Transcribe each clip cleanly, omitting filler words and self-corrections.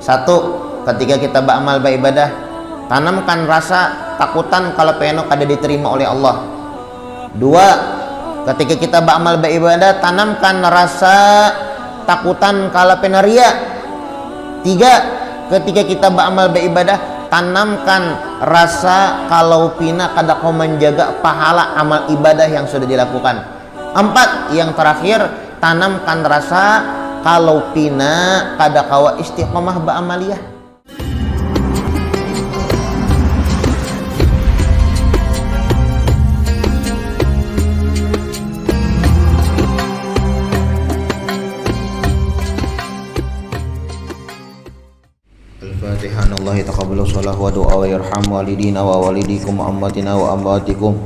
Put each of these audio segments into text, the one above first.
Satu, ketika kita beramal beribadah, tanamkan rasa takutan kalau pengen kada diterima oleh Allah. Dua, ketika kita beramal beribadah, tanamkan rasa takutan kalau pengen ria. Tiga, ketika kita beramal beribadah, tanamkan rasa kalau pina kada kau menjaga pahala amal ibadah yang sudah dilakukan. Empat, yang terakhir, tanamkan rasa kalau pina kada kawa istiqomah ba'amaliyah. Al-Fatihah. Allahi taqabbalu shalah wa du'a wa yarham walidina wa walidikum wa amwatina wa amwatikum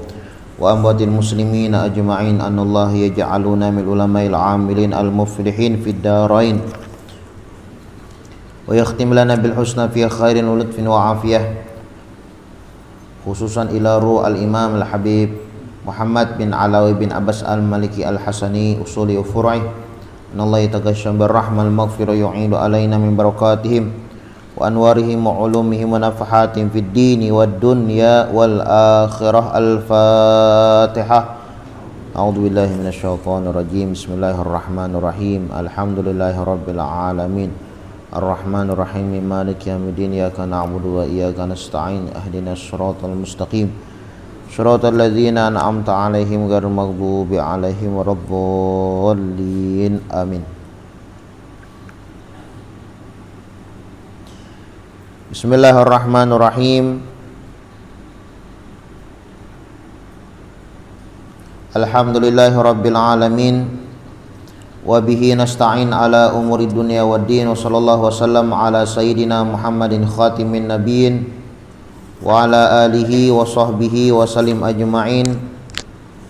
wa amwatil muslimina ajma'in. Anallahi yaj'aluna min ulama'il 'amilin al-muflihin fid darain wa yakhtim lana bil husna fi khairin wa lutfin wa afiyah, khususan ila ruh al-imam al-habib Muhammad bin Alawi bin Abbas al-Maliki al-Hasani usuli wa furai. Anallahi tagashsham bir rahmal maghfirah yu'idu alaina min barakatihim wa anwarihim wa ulumihim wa nafahatim fid dini wad dunya wal akhirah. Al-Fatihah. A'udzu billahi minasyaitonir rajim. Bismillahirrahmanirrahim. Alhamdulillahi rabbil alamin. Arrahmanir rahim. Maliki yaumiddin. Iyyaka na'budu wa iyyaka nasta'in. Ihdinas siratal mustaqim. Shiratal ladzina an'amta 'alaihim ghairil maghdubi 'alaihim waladdallin. Amin. Bismillahirrahmanirrahim. Alhamdulillahi rabbil alamin wa bihi nasta'in ala umuri dunya waddin wa sallallahu wasallam ala sayyidina Muhammadin khatimin nabiyyin wa ala alihi wa sahbihi wa salim ajma'in.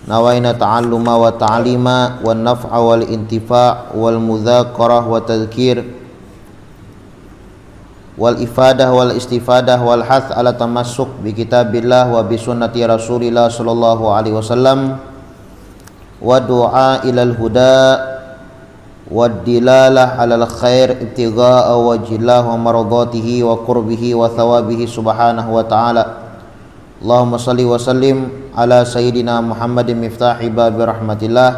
Nawaina ta'alluma wa ta'lima wa naf'a wal intifa' wal mudzakarah wa tadhkir wal ifadah wal istifadah wal hath ala tamassuk bi kitabillah wa bi sunnati rasulillah sallallahu alaihi wasallam wa du'a ilal huda wa dilalah alal khair ibtigha'a wajhillah wa maradatihi wa qurbihi wa thawabihi subhanahu wa ta'ala. Allahumma salli wa sallim ala sayyidina Muhammadin miftahi babi rahmatillah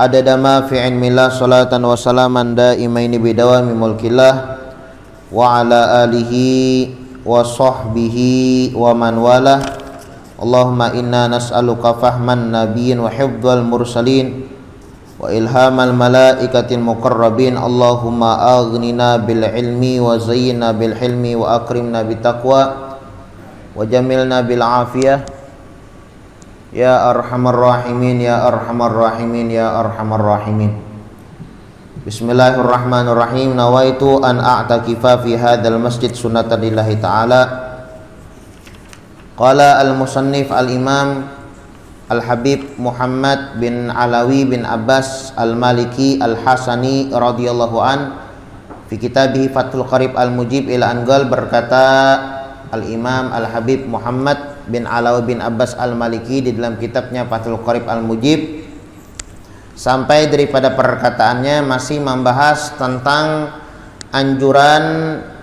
adada ma fi ilmillah salatan wa salaman daimaini bidawami mulkillah wa ala alihi wa sahbihi wa man walah. Allahumma inna nas'aluka fahman nabiyyin wa hifdzal mursalin wa ilhamal malaikatil muqarrabin. Allahumma aghnina bil ilmi wa zayyinna bil hilmi wa akrimna bit taqwa wa jamilna bil afiyah ya arhamar rahimin ya arhamar rahimin ya arhamar rahimin. Bismillahirrahmanirrahim. Nawaitu an a'takifa fi hadzal masjid sunnatan lillahi ta'ala. Qala al-musannif al-imam al-habib Muhammad bin Alawi bin Abbas al-Maliki al-Hasani radhiyallahu an fi kitabih Fathul Qarib al-Mujib ila Angal. Berkata al-imam al-habib Muhammad bin Alawi bin Abbas al-Maliki di dalam kitabnya Fathul Qarib al-Mujib, sampai daripada perkataannya masih membahas tentang anjuran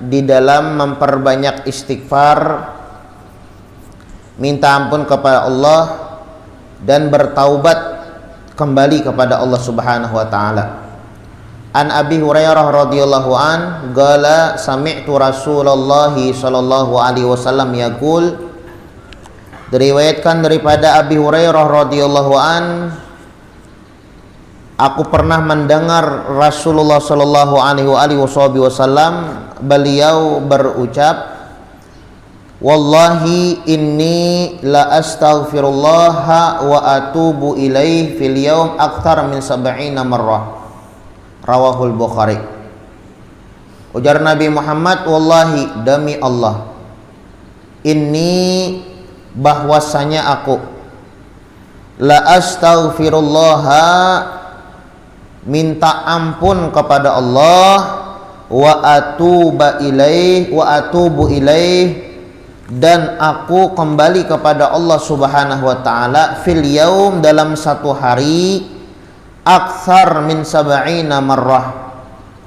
di dalam memperbanyak istighfar, minta ampun kepada Allah dan bertaubat kembali kepada Allah Subhanahu wa taala. An Abi Hurairah radhiyallahu an qala sami'tu Rasulullah sallallahu alaihi wasallam yaqul. Diriwayatkan daripada Abi Hurairah radhiyallahu an, aku pernah mendengar Rasulullah sallallahu alaihi wasallam beliau berucap, wallahi inni la astaghfirullah wa atubu ilaih fil yaum akthar min 70 marrah. Rawahul Bukhari. Ujar Nabi Muhammad, wallahi demi Allah, inni bahwasanya aku la astaghfirullah minta ampun kepada Allah wa atubu ilaih dan aku kembali kepada Allah Subhanahu wa taala fil yaum dalam satu hari aktsar min 70 marrah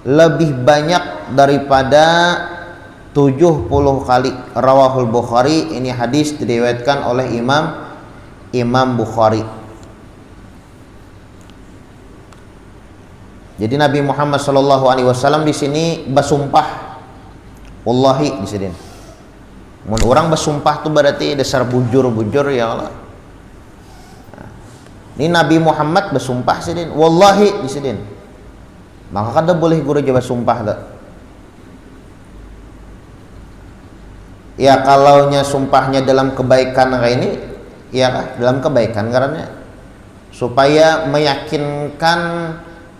lebih banyak daripada 70 kali. Rawahul Bukhari, ini hadis diriwayatkan oleh Imam Bukhari. Jadi Nabi Muhammad sallallahu alaihi wasallam di sini bersumpah wallahi di sini. Mun orang bersumpah tuh berarti dasar bujur-bujur ya Allah. Ini Nabi Muhammad bersumpah sini wallahi di sini. Maka kada boleh guru coba sumpah tak. Ya kalaunya sumpahnya dalam kebaikan kayak ini, ya dalam kebaikan karena supaya meyakinkan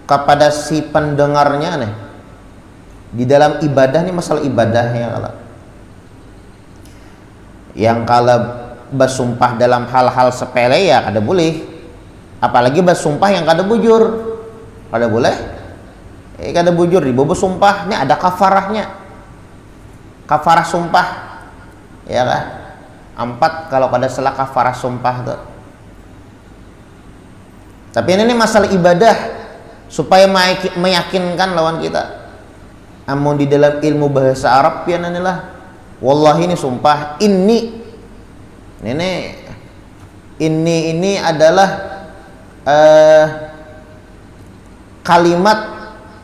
kepada si pendengarnya nih di dalam ibadah nih, masalah ibadahnya kalau yang kalau bersumpah dalam hal-hal sepele ya kada boleh, apalagi bersumpah yang kada bujur kada boleh. Kada bujur di bobo sumpahnya ada kafarahnya, kafarah sumpah ya kan 4 kalau pada salah kafarah sumpah tuh. Tapi ini masalah ibadah supaya meyakinkan lawan kita. Amun di dalam ilmu bahasa Arab ya nanilah wallahi ini sumpah ini adalah kalimat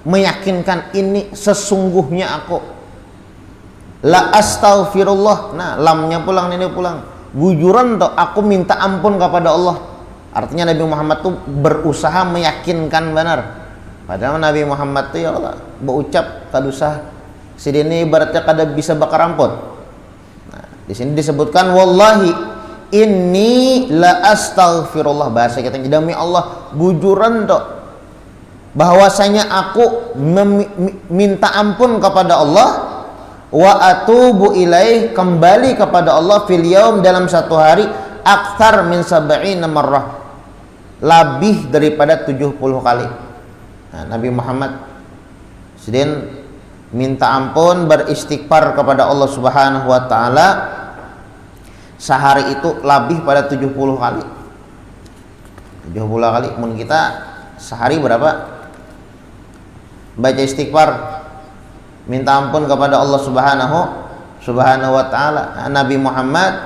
meyakinkan, ini sesungguhnya aku la astaghfirullah. Nah lamnya pulang, ini pulang bujuran tuh aku minta ampun kepada Allah. Artinya Nabi Muhammad tuh berusaha meyakinkan benar. Padahal Nabi Muhammad tuh ya Allah berucap kadusah sidini ibaratnya kada bisa bakar ampun. Nah, di sini disebutkan wallahi inni la astaghfirullah, bahasa kita demi Allah bujuran tuh bahwasanya aku minta ampun kepada Allah, wa atubu ilaih, kembali kepada Allah, fil yaum, dalam satu hari, aktsar min 70 marrah, lebih daripada 70 kali. Nah, Nabi Muhammad sedang minta ampun, beristighfar kepada Allah Subhanahu wa taala sehari itu lebih pada 70 kali. 70 kali. Mun kita sehari berapa? Baca istighfar, minta ampun kepada Allah Subhanahu wa taala. Nabi Muhammad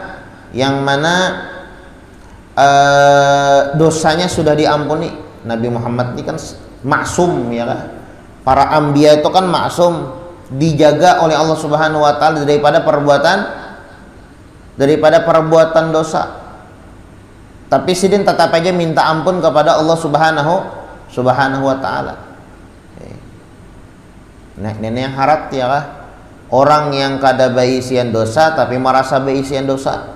yang mana dosanya sudah diampuni. Nabi Muhammad ini kan maksum ya kan. Para anbiya itu kan maksum, dijaga oleh Allah Subhanahu wa taala daripada perbuatan dosa. Tapi sidin tetap aja minta ampun kepada Allah Subhanahu wa taala. Nenek yang harat ya kah? Orang yang kada baisian dosa tapi merasa baisian dosa.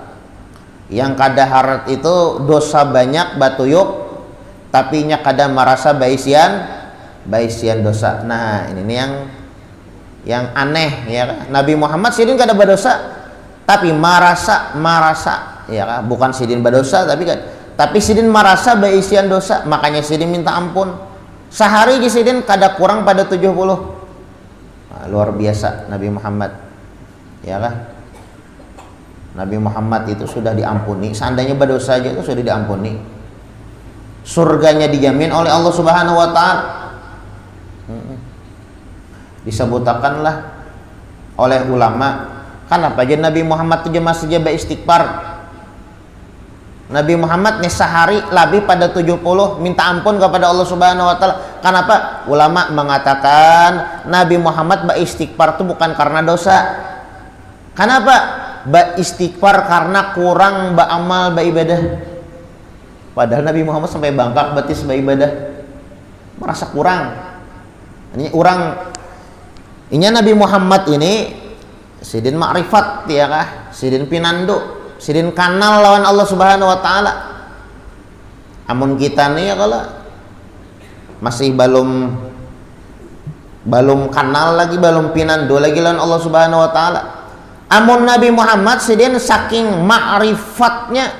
Yang kada harat itu dosa banyak batuyuk tapi nya kada merasa baisian dosa. Nah, ini yang aneh ya kah? Nabi Muhammad sidin kada berdosa tapi merasa ya kah? Bukan sidin berdosa tapi sidin merasa baisian dosa, makanya sidin minta ampun. Sehari sidin kada kurang pada 70. Luar biasa Nabi Muhammad ya kan. Nabi Muhammad itu sudah diampuni, seandainya berdosa aja itu sudah diampuni, surganya dijamin oleh Allah Subhanahu wa taala. Disebutkanlah oleh ulama, kenapa aja Nabi Muhammad itu masih beristighfar. Nabi Muhammad nih sehari lebih pada 70 minta ampun kepada Allah Subhanahu wa taala. Kenapa? Ulama mengatakan Nabi Muhammad beristighfar itu bukan karena dosa. Kenapa? Beristighfar karena kurang beramal beribadah. Padahal Nabi Muhammad sampai bangkak batis beribadah, merasa kurang. Ini Nabi Muhammad ini sidin ma'rifat ya kah? Sidin pinando, sidin kanal lawan Allah Subhanahu wa taala. Amun kita nih ya kalau masih belum kanal lagi, belum pinando lagi lawan Allah Subhanahu wa taala. Amun Nabi Muhammad sidin saking ma'rifatnya,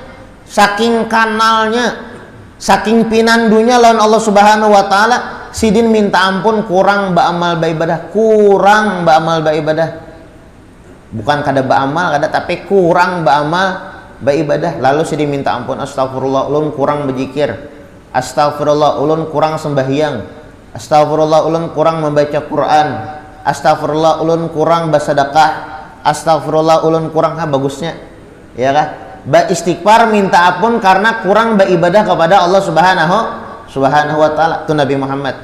saking kanalnya, saking pinandunya lawan Allah Subhanahu wa taala, sidin minta ampun kurang beramal beribadah, bukan kada beramal kada, tapi kurang beramal beribadah. Lalu sidin minta ampun, astagfirullah ulun kurang berzikir, astagfirullah ulun kurang sembahyang, Astagfirullah ulun kurang membaca Quran. Astagfirullah ulun kurang bersedekah. Astagfirullah ulun kurang bagusnya. Ya kan? Istighfar minta ampun karena kurang beribadah kepada Allah Subhanahu wa taala. Itu Nabi Muhammad.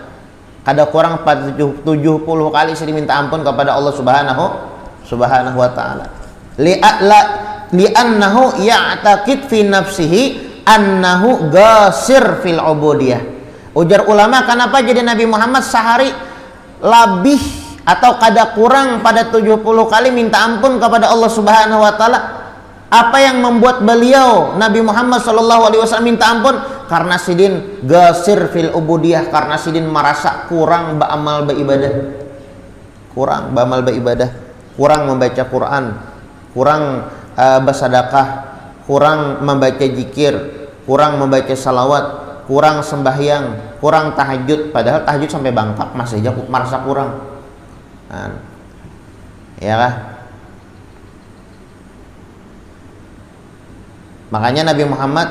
Kada kurang 70 kali saya diminta ampun kepada Allah Subhanahu wa taala. Li'annahu ya'taqid fi nafsihi annahu gasir fil ubudiyah. Ujar ulama, kenapa jadi Nabi Muhammad sehari lebih atau kada kurang pada 70 kali minta ampun kepada Allah Subhanahu wa taala? Apa yang membuat beliau Nabi Muhammad sallallahu alaihi wasallam minta ampun? Karena sidin gasir fil ubudiyah, karena sidin merasa kurang beramal beribadah. Kurang beramal beribadah, kurang membaca Quran, kurang bersedekah, kurang membaca zikir, kurang membaca salawat, kurang sembahyang, kurang tahajud. Padahal tahajud sampai bangkak masih aja merasa kurang. Nah, ya kah? Makanya Nabi Muhammad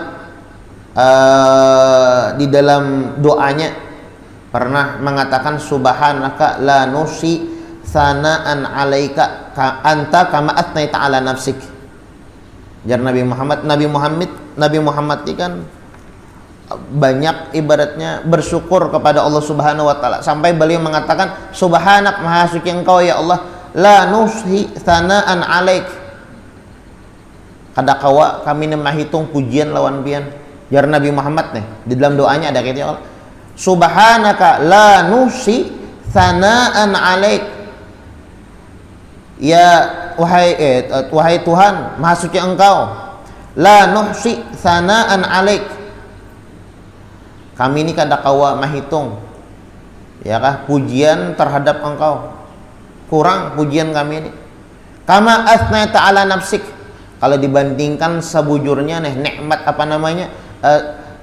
di dalam doanya pernah mengatakan subhanaka la nusi sana'an alaika anta kama atnaita ala nafsik. Jar Nabi Muhammad ini kan banyak ibaratnya bersyukur kepada Allah Subhanahu wa taala sampai beliau mengatakan subhanak, maha suci engkau ya Allah, la nusi sana'an alaik. Kada kawa kami menghitung pujian lawan pian. Jar Nabi Muhammad nih di dalam doanya ada kata subhanaka la nusi sana'an alaik. Ya wahai Tuhan, maha suci engkau, la nuhsi sana'an alaik. Kami ini kada kawa menghitung ya kah pujian terhadap engkau. Kurang pujian kami ini. Kama asnaita ala nafsik. Kalau dibandingkan sebujurnya nih nikmat apa namanya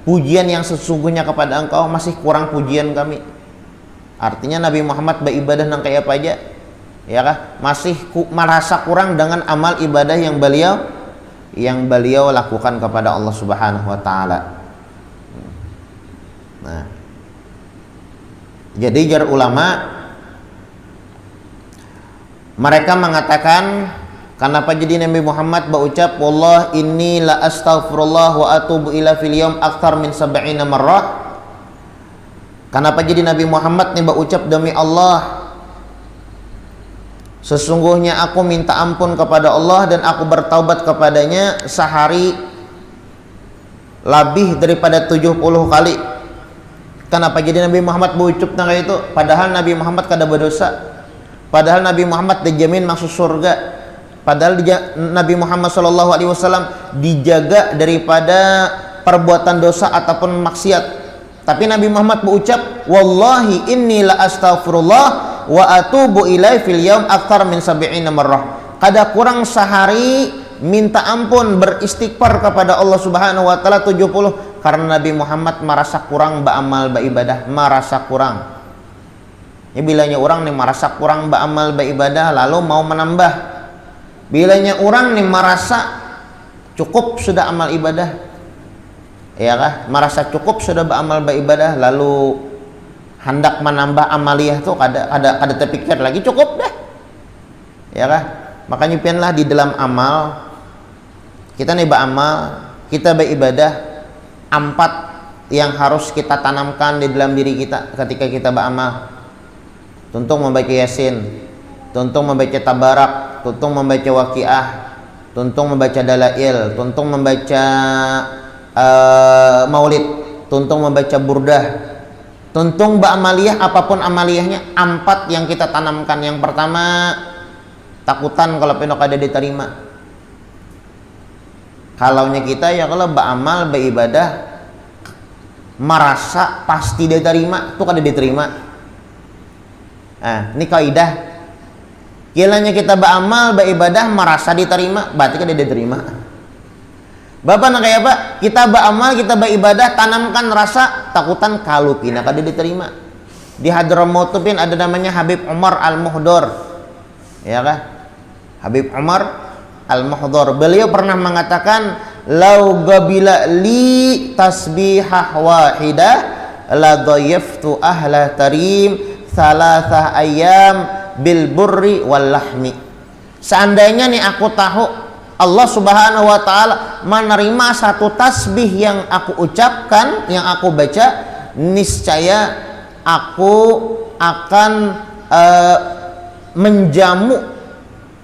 pujian yang sesungguhnya kepada engkau masih kurang pujian kami. Artinya Nabi Muhammad beribadah nang kayak apa aja ya kah masih merasa kurang dengan amal ibadah yang beliau lakukan kepada Allah Subhanahu wa taala. Nah, jadi jar ulama mereka mengatakan, kenapa jadi Nabi Muhammad berucap wallah inni la astaghfirullah wa atubu ila fil yaum akthar min 70 marrah? Kenapa jadi Nabi Muhammad nih berucap demi Allah, sesungguhnya aku minta ampun kepada Allah dan aku bertaubat kepadanya sehari lebih daripada 70 kali. Kenapa jadi Nabi Muhammad berucap nang itu? Padahal Nabi Muhammad kada berdosa. Padahal Nabi Muhammad dijamin masuk surga. Padahal Nabi Muhammad SAW dijaga daripada perbuatan dosa ataupun maksiat. Tapi Nabi Muhammad berucap wallahi inni la astaghfirullah wa atubu ilai fil yaum akthar min 70 marrah. Kada kurang sehari minta ampun beristighfar kepada Allah Subhanahu wa taala 70, karena Nabi Muhammad merasa kurang beramal beribadah, merasa kurang. Ya bilanya orang nih merasa kurang beramal beribadah lalu mau menambah. Bilanya orang nih merasa cukup sudah amal ibadah, ya kah? Merasa cukup sudah beramal beribadah lalu hendak menambah amaliyah tuh ada terpikir lagi cukup dah, ya kah? Makanya pianlah di dalam amal kita nih beramal, kita beribadah, 4 yang harus kita tanamkan di dalam diri kita ketika kita beramal. Tuntung membaca Yasin, tuntung membaca Tabarak, tuntung membaca Waqiah, tuntung membaca Dalail, tuntung membaca Maulid, tuntung membaca Burdah, tuntung beramaliyah apapun amaliyahnya. 4 yang kita tanamkan. Yang pertama, takutan kalau penok ada diterima. Kalaunya kita ya kalau beramal beribadah merasa pasti diterima, itu kada diterima. Nah, ini kaidah. Kiranya kita beramal beribadah merasa diterima, berarti kada diterima. Bapak nak kayak apa? Kita beramal, kita beribadah, tanamkan rasa takutan kalau pina kada diterima. Di Hadramaut pin ada namanya Habib Umar Al-Muhdor. Ya kah? Habib Umar Al-Muhdor. Beliau pernah mengatakan, "Lau gabila li tasbihah wahidah la dhayyaftu ahla tarim thalathah ayyam bil burri wal lahmi. Seandainya nih aku tahu Allah Subhanahu wa taala menerima satu tasbih yang aku ucapkan, yang aku baca, niscaya aku akan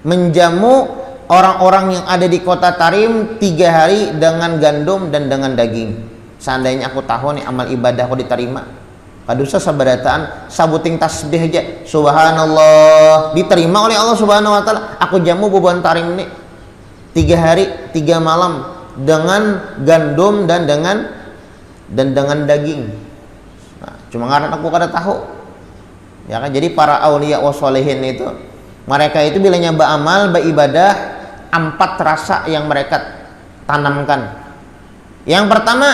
menjamu orang-orang yang ada di kota Tarim 3 hari dengan gandum dan dengan daging. Seandainya aku tahu nih amal ibadah aku diterima, kadusa sabarataan sabuting tasbih aja subhanallah diterima oleh Allah Subhanahu wa taala, aku jamu bubuhan Tarim nih 3 hari 3 malam dengan gandum dan dengan daging. Nah, cuma karena aku kada tahu, ya kan. Jadi para aulia wasolehin itu, mereka itu bila nyaba amal beribadah 4 rasa yang mereka tanamkan. Yang pertama,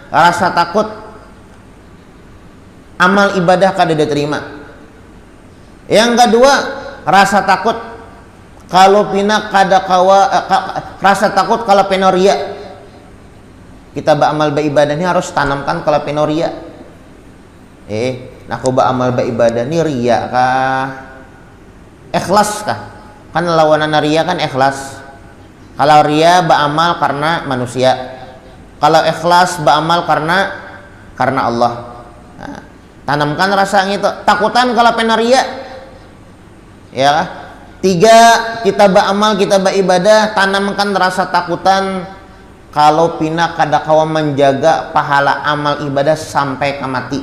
rasa takut amal ibadah kada diterima. Yang kedua, rasa takut kalau pina kada kawa, rasa takut kalau penoria. Kita beramal beribadah ini harus tanamkan kalau penoria. Nah, aku beramal beribadah ini ria kah? Ikhlas kah? Kan lawanan ria kan ikhlas. Kalau ria beramal karena manusia, kalau ikhlas beramal karena Allah. Nah, tanamkan rasa itu, takutan kalau penoria, ya kah? 3, kita beramal, kita beribadah, tanamkan rasa takutan kalau pina kada kawa menjaga pahala amal ibadah sampai ke mati.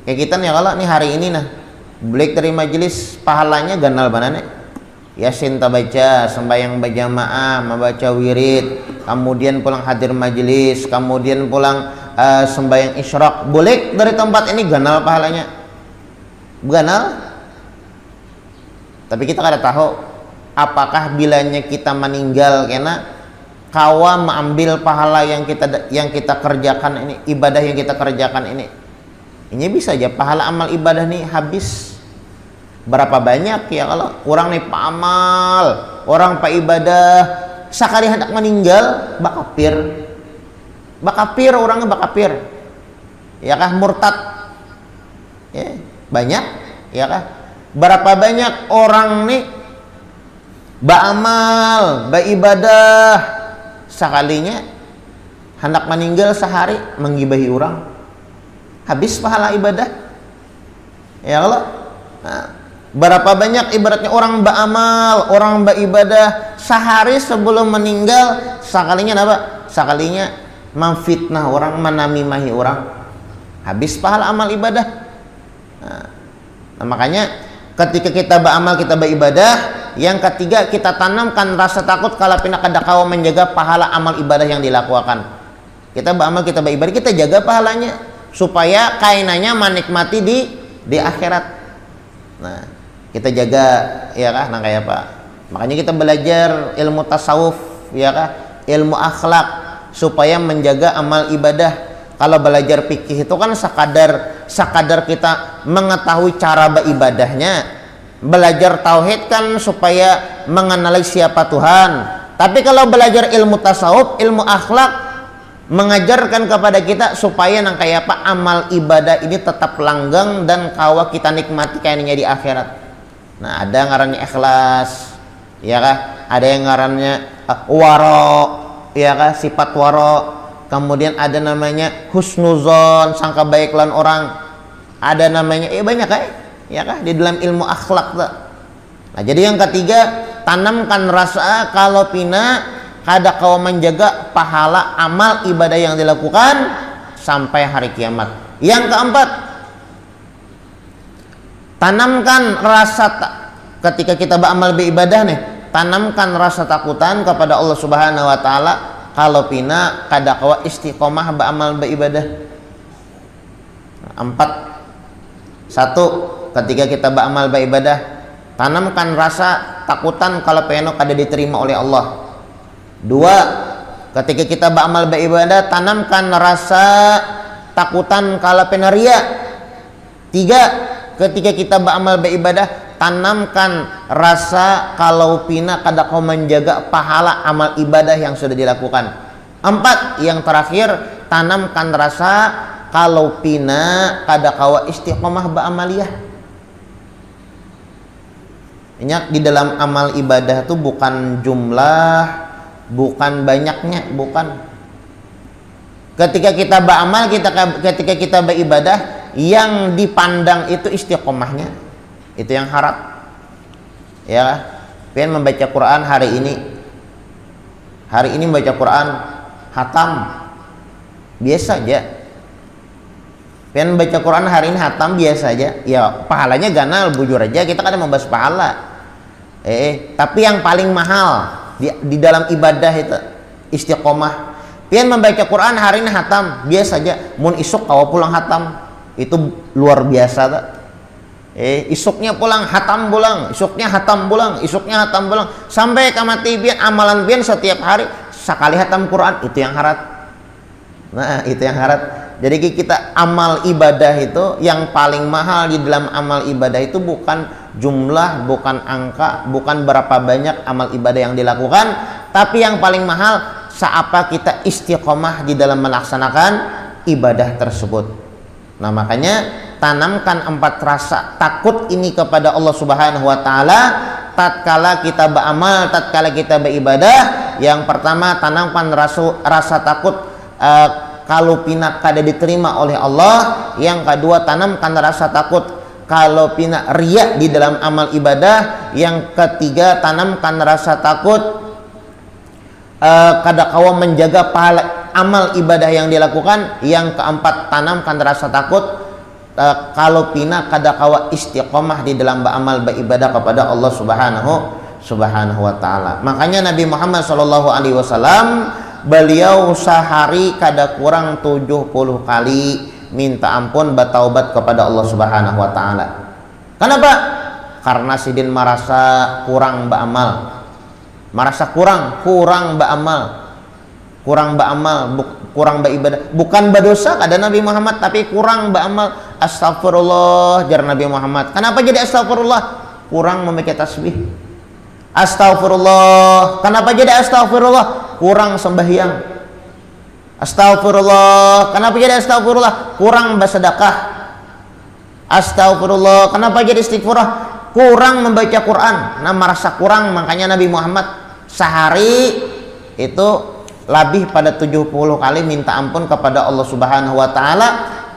Kayak kita nih, kalau nih hari ini nah balik dari majelis pahalanya ganal banane. Yasin tabaca, sembahyang berjamaah, membaca wirid, kemudian pulang hadir majelis, kemudian pulang sembahyang isyraq. Balik dari tempat ini ganal pahalanya. Ganal. Tapi kita kada tahu apakah bilanya kita meninggal karena kawa mengambil pahala yang kita kerjakan ini, ibadah yang kita kerjakan ini. Ini bisa aja pahala amal ibadah nih habis. Berapa banyak ya kalau kurang nih pak amal, orang pak ibadah sekali hendak meninggal bakapir orangnya bakapir. Ya kah, murtad. Ya, banyak ya kah? Berapa banyak orang nih beramal, beribadah, sekalinya hendak meninggal sehari menggibahi orang, habis pahala ibadah. Ya Allah. Nah, berapa banyak ibaratnya orang beramal, orang beribadah sehari sebelum meninggal, sekalinya apa? Sekalinya memfitnah orang, menamimahi orang, habis pahala amal ibadah. Nah, makanya ketika kita beramal, kita beribadah, yang ketiga kita tanamkan rasa takut kalau pina kada kawa menjaga pahala amal ibadah yang dilakukan. Kita beramal, kita beribadah, kita jaga pahalanya supaya kainanya menikmati di akhirat. Nah, kita jaga ya kah, nah kayak apa? Makanya kita belajar ilmu tasawuf ya kah, ilmu akhlak supaya menjaga amal ibadah. Kalau belajar fikih itu kan sekadar kita mengetahui cara beribadahnya. Belajar tauhid kan supaya mengenali siapa Tuhan. Tapi kalau belajar ilmu tasawuf, ilmu akhlak mengajarkan kepada kita supaya nang kayak apa amal ibadah ini tetap langgeng dan kawa kita nikmati kayaknya di akhirat. Nah, ada yang ngarannya ikhlas, ya kah? Ada yang ngarannya waro, ya kah? Sifat waro. Kemudian ada namanya husnuzon, sangka baik lan orang. Ada namanya banyak ya kah di dalam ilmu akhlak tuh. Nah, jadi yang ketiga, tanamkan rasa kalau pina kada kau menjaga pahala amal ibadah yang dilakukan sampai hari kiamat. Yang keempat, tanamkan rasa ketika kita beramal beribadah nih, tanamkan rasa takutan kepada Allah Subhanahu wa taala kalau pina kada kawa istiqomah beramal beribadah. 4. 1, ketika kita beramal beribadah, tanamkan rasa takutan kalau pena kada diterima oleh Allah. 2, ketika kita beramal beribadah, tanamkan rasa takutan kalau pena ria. 3, ketika kita beramal beribadah, tanamkan rasa kalau pina kada kau menjaga pahala amal ibadah yang sudah dilakukan. 4, yang terakhir, tanamkan rasa kalau pina kada kawa istiqomah ba amaliyah. Ingat di dalam amal ibadah itu bukan jumlah, bukan banyaknya, bukan. Ketika kita beramal, ketika kita beribadah, yang dipandang itu istiqomahnya, itu yang harap. Ya, pengen membaca Quran hari ini membaca Quran hatam, biasa aja. Pengen baca Quran hari ini hatam biasa aja, ya pahalanya ganal, bujur aja kita kan membahas pahala. Tapi yang paling mahal di dalam ibadah itu istiqomah. Pian membaca Quran hari ini hatam biasa aja, mun isuk kawa pulang hatam itu luar biasa tak? Isuknya pulang hatam pulang, isuknya hatam pulang, isuknya hatam pulang, sampai kamati pian amalan pian setiap hari sekali hatam Quran, itu yang harat. Nah itu yang harat. Jadi kita amal ibadah itu yang paling mahal di dalam amal ibadah itu bukan jumlah, bukan angka, bukan berapa banyak amal ibadah yang dilakukan, tapi yang paling mahal seapa kita istiqomah di dalam melaksanakan ibadah tersebut. Nah makanya tanamkan 4 rasa takut ini kepada Allah Subhanahu wa taala tatkala kita beramal, tatkala kita beribadah. Yang pertama, tanamkan rasa takut kalau pina kada diterima oleh Allah. Yang kedua, tanamkan rasa takut kalau pina riya di dalam amal ibadah. Yang ketiga, tanamkan rasa takut kada kawa menjaga pahala amal ibadah yang dilakukan. Yang keempat, tanamkan rasa takut kalau pina kada kawa istiqomah di dalam beramal beribadah kepada Allah Subhanahu wa taala. Makanya Nabi Muhammad SAW beliau sehari kada kurang 70 kali minta ampun bertaubat kepada Allah Subhanahu wa taala. Kenapa? Karena sidin merasa kurang beramal. Merasa kurang beramal, kurang beribadah, bukan berdosa kata Nabi Muhammad, tapi kurang beramal. Astagfirullah jar Nabi Muhammad. Kenapa jadi astagfirullah? Kurang membaca tasbih. Astagfirullah. Kenapa jadi astagfirullah? Kurang sembahyang. Astagfirullah. Kenapa jadi astagfirullah? Kurang bersedekah. Astagfirullah. Kenapa jadi istighfar? Kurang membaca Quran. Nah merasa kurang, makanya Nabi Muhammad sehari itu lebih pada 70 kali minta ampun kepada Allah Subhanahu wa taala,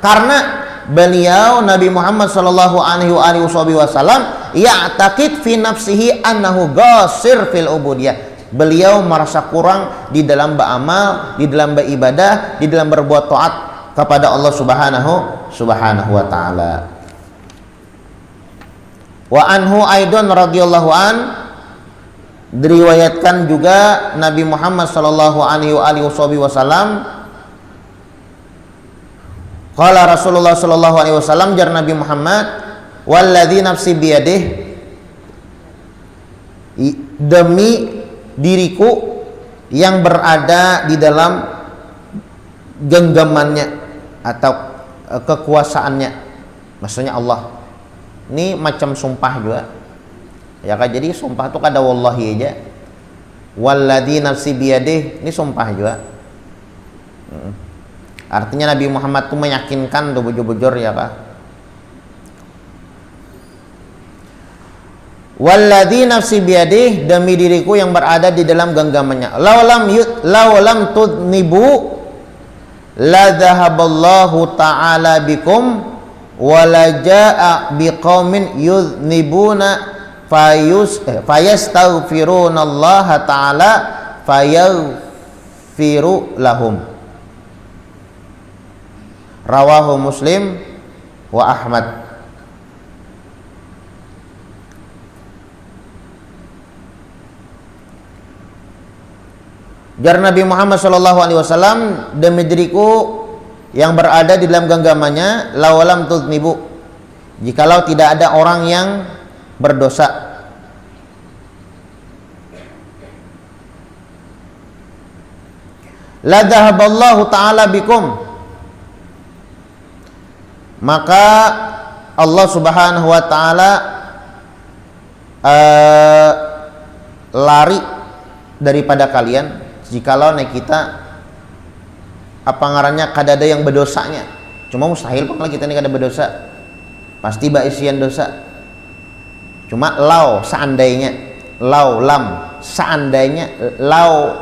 karena beliau Nabi Muhammad sallallahu alaihi wasallam ya'taqid fi nafsihi annahu qasir fil ubudiyah. Beliau merasa kurang di dalam beramal, di dalam beribadah, di dalam berbuat taat kepada Allah Subhanahu wa taala. Wa anhu aidon radhiyallahu an, diriwayatkan juga Nabi Muhammad sallallahu alaihi wasallam qala Rasulullah sallallahu alaihi wasallam, jar Nabi Muhammad, walladzi nafsi biyadih, demi diriku yang berada di dalam genggamannya atau kekuasaannya, maksudnya Allah. Ini macam sumpah juga ya kan, jadi sumpah itu kada wallahi aja, walladzi nafsi biyadih ini sumpah juga. Artinya Nabi Muhammad itu meyakinkan tuh bujur-bujur ya kan. Walladzi nafsi biyadih, demi diriku yang berada di dalam genggamannya, lawalam tudnibu la dhahaballahu ta'ala bikum walaja'a biqaumin yudhnibuna fayastaghfirunallaha ta'ala fayaghfiru lahum. Rawahu Muslim wa Ahmad. Jar Nabi Muhammad SAW, demi diriku yang berada di dalam genggamannya, lawalam tudnibu, jikalau tidak ada orang yang berdosa, la dhahaballahu ta'ala bikum, maka Allah Subhanahu wa taala lari daripada kalian jikalau kita apa ngarannya kada ada yang berdosanya. Cuma mustahil pang kita ini kada berdosa. Pasti baisian dosa. Cuma seandainya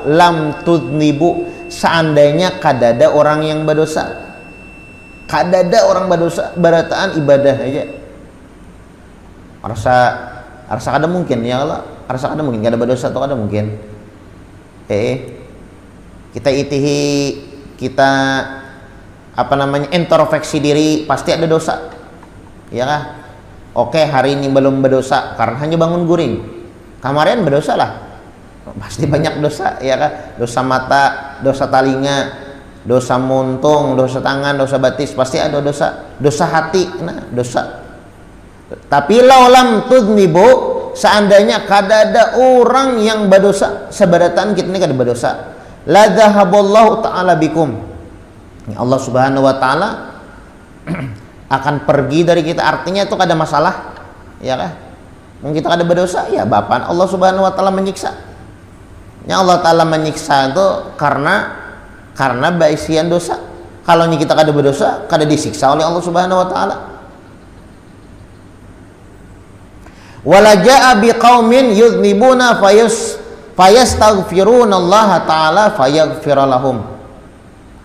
lam tudnibu, seandainya kadada orang yang berdosa, kadada orang berdosa barataan ibadah aja. Arsa kada mungkin ya Allah, arsa kada mungkin kada berdosa atau kada mungkin. Kita introspeksi diri, pasti ada dosa. Ya kah? Oke, hari ini belum berdosa karena hanya bangun guring. Kemarin berdosa lah. Pasti banyak dosa, ya kah? Dosa mata, dosa telinga, dosa muntung, dosa tangan, dosa batis, pasti ada dosa. Dosa hati, dosa. Tapi laulam tudnibu, seandainya kada ada orang yang berdosa, seberatan kita ini kada berdosa, la dhahaballahu ta'ala bikum. Allah Subhanahu wa taala akan pergi dari kita, artinya itu kada masalah, ya kah? Mungkin kita kada berdosa, ya bapak Allah Subhanahu wa taala menyiksa. Ya Allah taala menyiksa itu karena baisian dosa. Kalau kita kada berdosa, kada disiksa oleh Allah Subhanahu wa taala. Wala jaa biqaumin yudhnibuna fayastaghfiruna Allah taala fayaghfir lahum.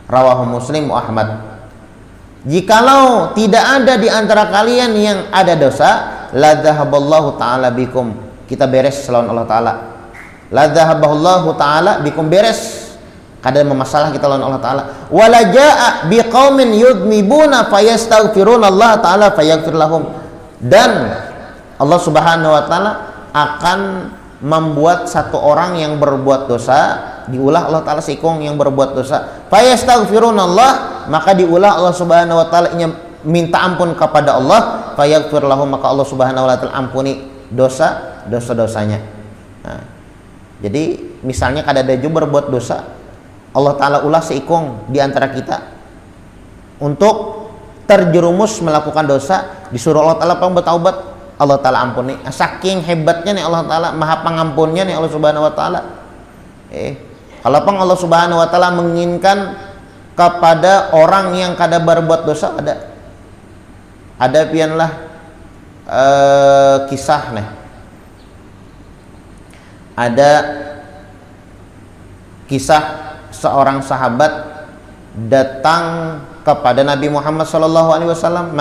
Rawahu Muslim wa Ahmad. Jikalau tidak ada di antara kalian yang ada dosa, la dhahaballahu taala bikum, kita beres selawan Allah taala. La dhahaballahu taala bikum, beres, kada masalah kita lawan Allah taala. Wala jaa biqaumin yudhnibuna fayastaghfiruna Allah taala fayaghfir lahum. Dan Allah Subhanahu wa taala akan membuat satu orang yang berbuat dosa, diulah Allah taala sikong yang berbuat dosa, fayastaghfirunallah, maka diulah Allah Subhanahu wa taala minta ampun kepada Allah, fayaghfir lahum, maka Allah Subhanahu wa taala ampuni dosa-dosanya. Nah, jadi misalnya kada ada juga berbuat dosa, Allah taala ulah sikong di antara kita untuk terjerumus melakukan dosa, disuruh Allah taala bertaubat, Allah taala ampuni. Saking hebatnya nih Allah taala, maha pengampunnya nih Allah Subhanahu wa taala. Kalau Allah Subhanahu wa taala menginginkan kepada orang yang kada berbuat dosa, ada pianlah kisah nih. Ada kisah seorang sahabat datang kepada Nabi Muhammad SAW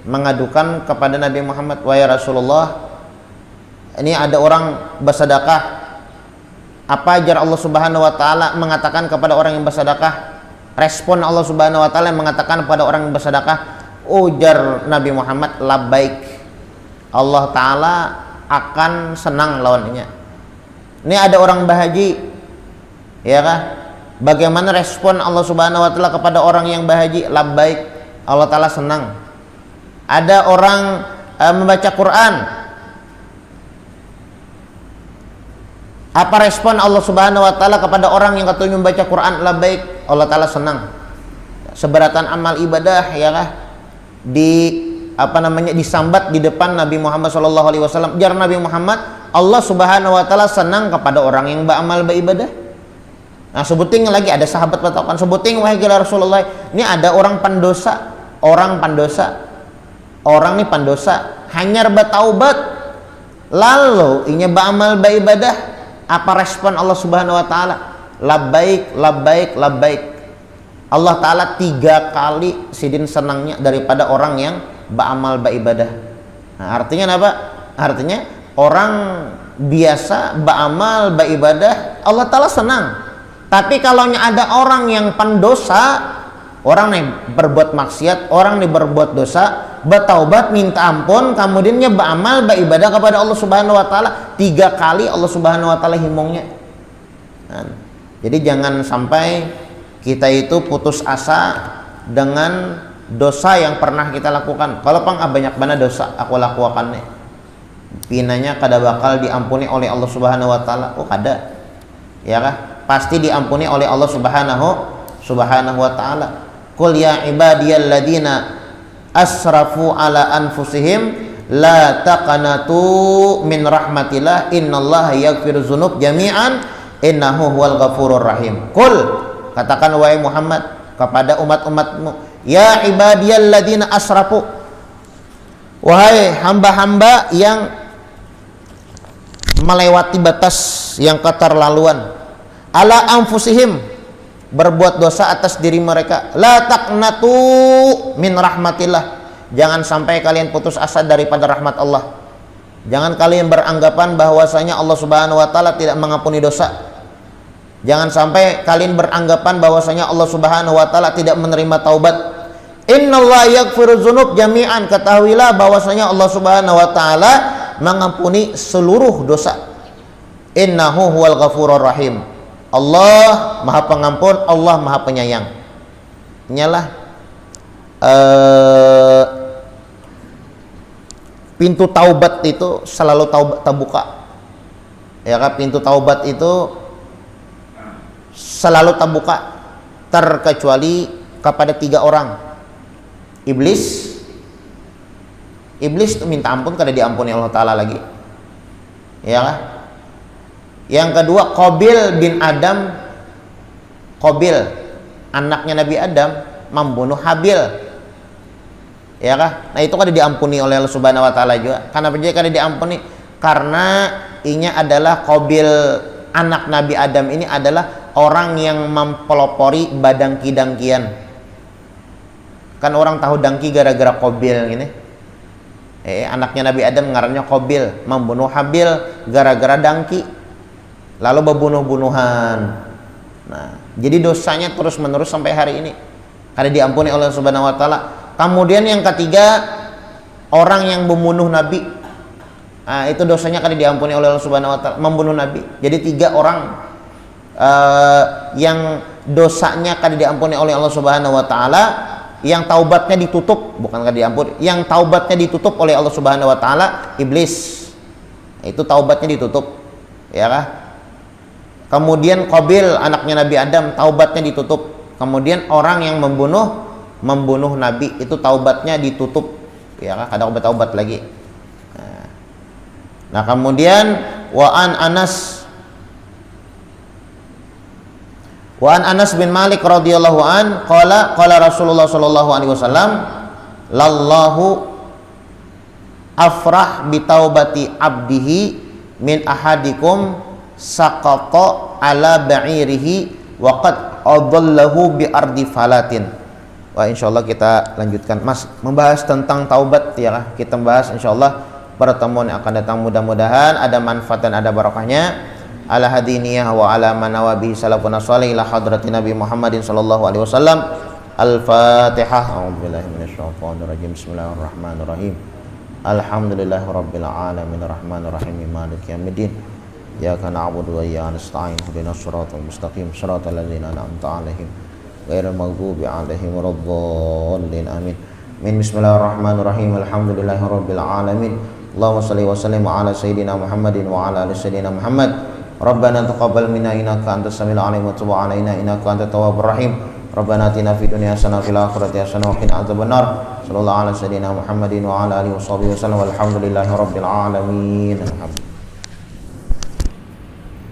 mengadukan kepada Nabi Muhammad, wahai Rasulullah, ini ada orang bersedekah. Apa ajar Allah Subhanahu wa taala mengatakan kepada orang yang bersedekah? Respon Allah Subhanahu wa taala yang mengatakan kepada orang yang bersedekah, ujar Nabi Muhammad, labbaik. Allah taala akan senang lawannya. Ini ada orang bahaji, ya kah? Bagaimana respon Allah Subhanahu wa taala kepada orang yang bahaji? Labbaik. Allah taala senang. Ada orang membaca Quran, apa respon Allah Subhanahu wa taala kepada orang yang katanya membaca Quran? Labbaik. Allah taala senang. Seberatan amal ibadah, ya kah? Disambat di depan Nabi Muhammad SAW. Jar Nabi Muhammad, Allah Subhanahu wa taala senang kepada orang yang beramal beribadah. Nah, sebuting lagi, ada sahabat bertanya, sebuting wahai Rasulullah, ini ada orang pandosa, orang ini pandosa, hanya bertaubat, lalu inya beramal beribadah, apa respon Allah Subhanahu wa taala? Labbaik, labbaik, labbaik. Allah taala 3 kali sidin senangnya daripada orang yang beramal beribadah. Nah, artinya apa? Artinya orang biasa beramal beribadah Allah taala senang. Tapi kalau ada orang yang pendosa, orang nih berbuat maksiat, orang nih berbuat dosa, bertaubat, minta ampun, kemudiannya beramal beribadah kepada Allah Subhanahu wa taala, 3 kali Allah Subhanahu wa taala himongnya. Nah, jadi jangan sampai kita itu putus asa dengan dosa yang pernah kita lakukan. Kalau banyak banget dosa aku lakukan nih, pinanya kada bakal diampuni oleh Allah Subhanahu wa taala. Oh, kada. Ya kah? Pasti diampuni oleh Allah Subhanahu wa taala. Qul ya ibadiyalladzina asrafu ala anfusihim la taqnatu min rahmatillah innallaha yaghfiru dzunub jami'an innahu huwal ghafurur rahim. Qul, katakan wahai Muhammad, kepada umat-umatmu. Ya ibadiyalladzina asrafu, wahai hamba-hamba yang melewati batas, yang keterlaluan, ala anfusihim, berbuat dosa atas diri mereka. La taqnatu min rahmatillah, jangan sampai kalian putus asa daripada rahmat Allah. Jangan kalian beranggapan bahwasanya Allah Subhanahu wa taala tidak mengampuni dosa. Jangan sampai kalian beranggapan bahwasanya Allah Subhanahu wa taala tidak menerima taubat. Innallaha yaghfiru dzunub jami'an, ketahuilah bahwasanya Allah Subhanahu wa taala mengampuni seluruh dosa. Innahu huwal ghafurur rahim. Allah Maha Pengampun, Allah Maha Penyayang. Nyalah pintu taubat itu selalu terbuka. Ya kan, pintu taubat itu selalu terbuka, terkecuali kepada 3 orang. Iblis itu minta ampun kada diampuni Allah Ta'ala lagi, ya kan? Yang kedua Qabil bin Adam, Qabil anaknya Nabi Adam membunuh Habil, ya kan? Nah itu kada diampuni oleh Allah Subhanahu wa taala juga. Kenapa dia kada diampuni? Karena inya adalah Qabil, anak Nabi Adam ini adalah orang yang mempelopori badangki-dangkian. Kan orang tahu dangki gara-gara Qabil gini. Anaknya Nabi Adam ngarannya Qabil, membunuh Habil gara-gara dangki. Lalu berbunuh-bunuhan. Nah, jadi dosanya terus-menerus sampai hari ini. Kada diampuni oleh Subhanahu wa taala. Kemudian yang ketiga, orang yang membunuh Nabi. Nah, itu dosanya kada diampuni oleh Allah Subhanahu wa taala, membunuh Nabi. Jadi 3 orang yang dosanya kada diampuni oleh Allah Subhanahu wa taala, yang taubatnya ditutup, bukan kada diampuni, yang taubatnya ditutup oleh Allah Subhanahu wa taala, iblis. Itu taubatnya ditutup, ya kan? Kemudian Qabil anaknya Nabi Adam, taubatnya ditutup. Kemudian orang yang membunuh Nabi, itu taubatnya ditutup, ya kan? Kada taubat lagi. Nah, kemudian wa an Anas bin Malik radhiyallahu an qala Rasulullah sallallahu alaihi wasallam, lallahu afrah bi taubati abdihi min ahadikum saqata ala ba'irihi wa qad adallahu bi ardi falatin. Wah, insyaallah kita lanjutkan Mas membahas tentang taubat, ya. Kita bahas insyaallah pertemuan yang akan datang, mudah-mudahan ada manfaat dan ada barokahnya. Ala hadiniyah wa ala manawabi salafuna shalih ila hadratin Nabi Muhammadin sallallahu alaihi wasallam. Al-Fatihah. A'udzubillahi minasyaitonir rajim. Bismillahirrahmanirrahim. Alhamdulillahirabbil alamin arrahmanir rahim maliki yaumiddin. Iyyaka na'budu wa iyyaka nasta'in. Ihdinas siratal mustaqim, siratal ladzina an'amta 'alaihim ghairil maghdubi 'alaihim waladdallin. Amin. Bismillahirrahmanirrahim. Alhamdulillahirabbil alamin. Allahumma shalli wa sallim ala sayyidina Muhammadin wa ala ali sayyidina Muhammad. Rabbana taqabbal minna innaka antas samiul alim wa tub 'alaina innaka antat tawwabur rahim. Rabbana atina fid dunya hasanah wa fil akhirati hasanah wa qina adzabannar. Sallallahu ala sayyidina Muhammadin wa ala alihi washabihi wasallam. Walhamdulillahirabbil alamin.